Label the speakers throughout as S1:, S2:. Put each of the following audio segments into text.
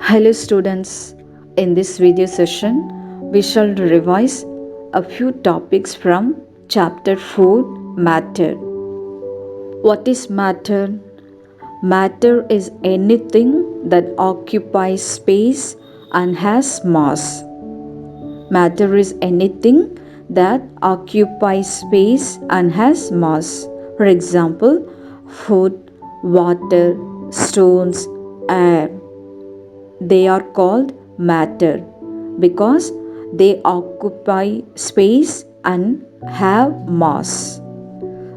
S1: Hello students, in this video session we shall revise a few topics from chapter 4 Matter. What is matter? Matter is anything that occupies space and has mass. Matter is anything that occupies space and has mass. For example, food, water, stones, air. They are called matter because they occupy space and have mass.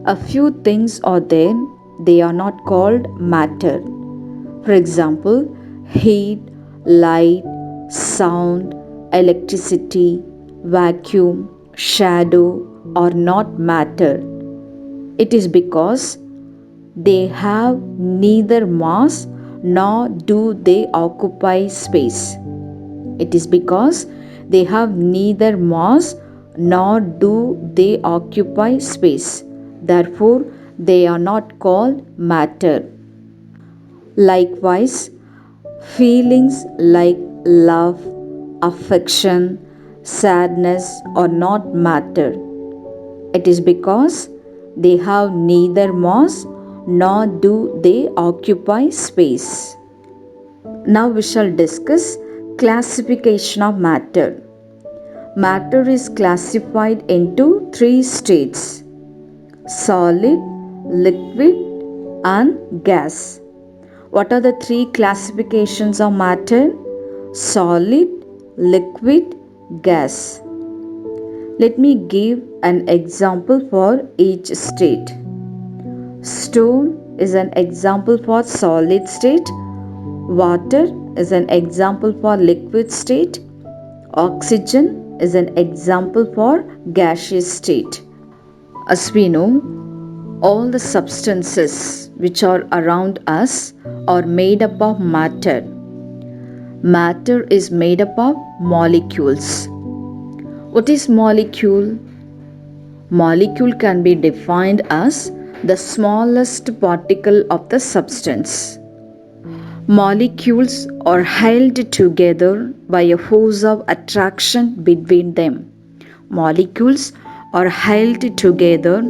S1: A few things are there, they are not called matter. For example, heat, light, sound, electricity, vacuum, shadow are not matter. It is because they have neither mass nor do they occupy space. It is because they have neither mass nor do they occupy space. Therefore, they are not called matter. Likewise, feelings like love, affection, sadness are not matter. It is because they have neither mass nor do they occupy space. Now we shall discuss classification of matter. Matter is classified into three states: solid, liquid, and gas. What are the three classifications of matter? Solid, liquid, gas. Let me give an example for each state. Stone is an example for solid state. Water is an example for liquid state. Oxygen is an example for gaseous state. As we know, all the substances which are around us are made up of matter. Matter is made up of molecules. What is molecule? Molecule can be defined as the smallest particle of the substance. Molecules are held together by a force of attraction between them. Molecules are held together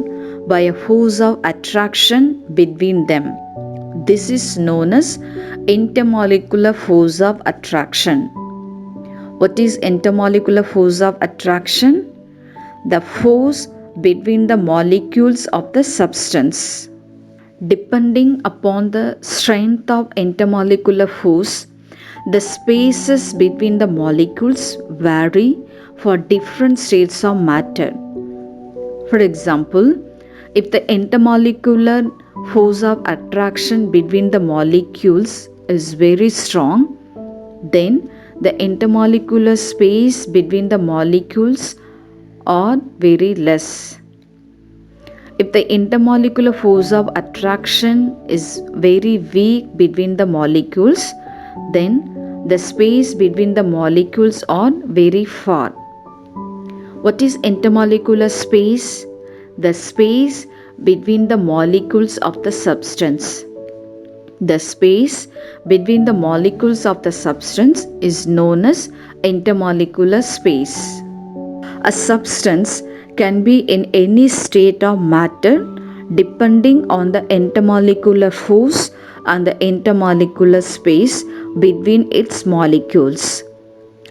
S1: by a force of attraction between them. This is known as intermolecular force of attraction. What is intermolecular force of attraction? The force between the molecules of the substance. Depending upon the strength of intermolecular force, the spaces between the molecules vary for different states of matter. For example, if the intermolecular force of attraction between the molecules is very strong, then the intermolecular space between the molecules are very less. If the intermolecular force of attraction is very weak between the molecules, then the space between the molecules are very far. What is intermolecular space? The space between the molecules of the substance. The space between the molecules of the substance is known as intermolecular space. A substance can be in any state of matter depending on the intermolecular force and the intermolecular space between its molecules.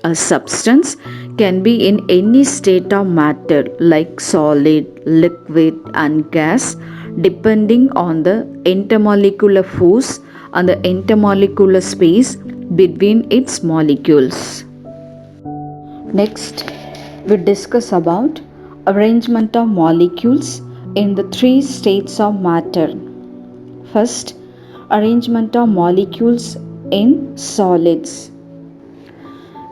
S1: A substance can be in any state of matter like solid, liquid, and gas depending on the intermolecular force and the intermolecular space between its molecules. Next, we discuss about arrangement of molecules in the three states of matter. First, arrangement of molecules in solids.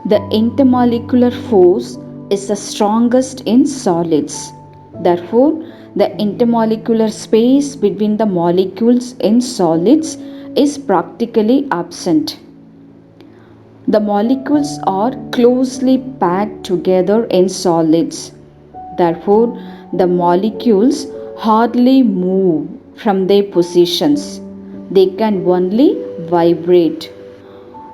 S1: The intermolecular force is the strongest in solids. Therefore, the intermolecular space between the molecules in solids is practically absent. The molecules are closely packed together in solids. Therefore, the molecules hardly move from their positions. They can only vibrate.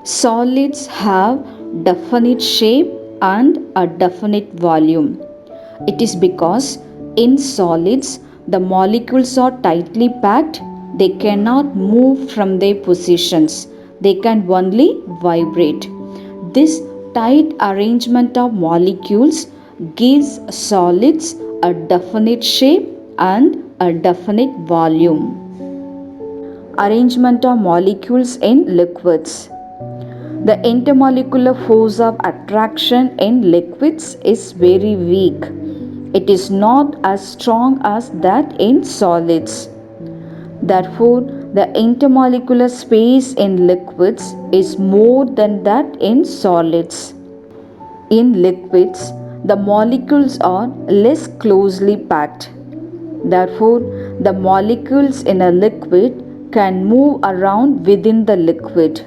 S1: Solids have definite shape and a definite volume. It is because in solids the molecules are tightly packed, they cannot move from their positions, they can only vibrate. This tight arrangement of molecules gives solids a definite shape and a definite volume. Arrangement of molecules in liquids. The intermolecular force of attraction in liquids is very weak. It is not as strong as that in solids. Therefore, the intermolecular space in liquids is more than that in solids. In liquids, the molecules are less closely packed. Therefore, the molecules in a liquid can move around within the liquid.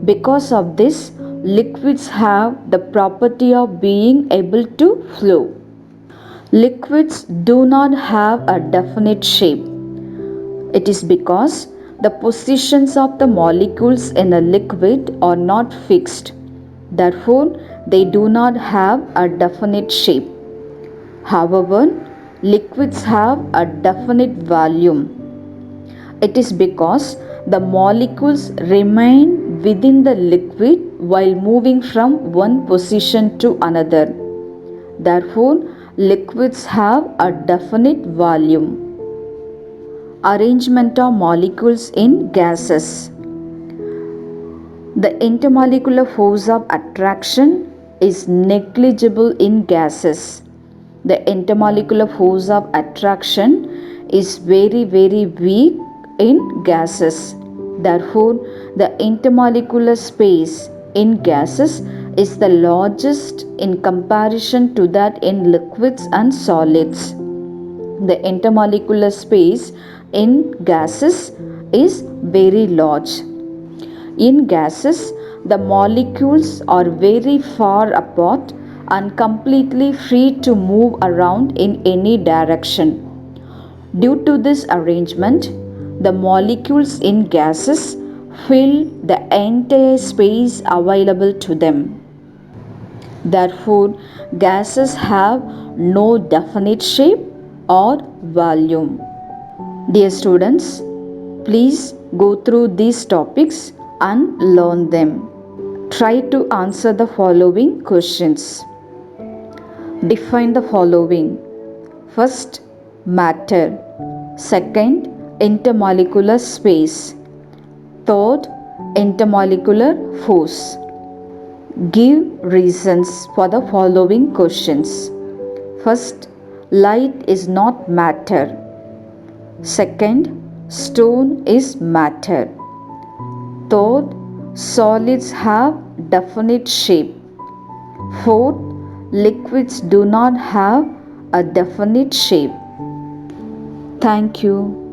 S1: Because of this, liquids have the property of being able to flow. Liquids do not have a definite shape. It is because the positions of the molecules in a liquid are not fixed. Therefore, they do not have a definite shape. However, liquids have a definite volume. It is because the molecules remain within the liquid while moving from one position to another. Therefore, liquids have a definite volume. Arrangement of molecules in gases. The intermolecular force of attraction is negligible in gases. The intermolecular force of attraction is very weak in gases. Therefore, the intermolecular space in gases is the largest in comparison to that in liquids and solids. The intermolecular space in gases is very large. In gases, the molecules are very far apart and completely free to move around in any direction. Due to this arrangement, the molecules in gases fill the entire space available to them. Therefore, gases have no definite shape or volume. Dear students, please go through these topics and learn them. Try to answer the following questions. Define the following. First, matter. Second, intermolecular space. Third, intermolecular force. Give reasons for the following questions. First, light is not matter. Second, stone is matter. Third, solids have definite shape. Fourth, liquids do not have a definite shape. Thank you.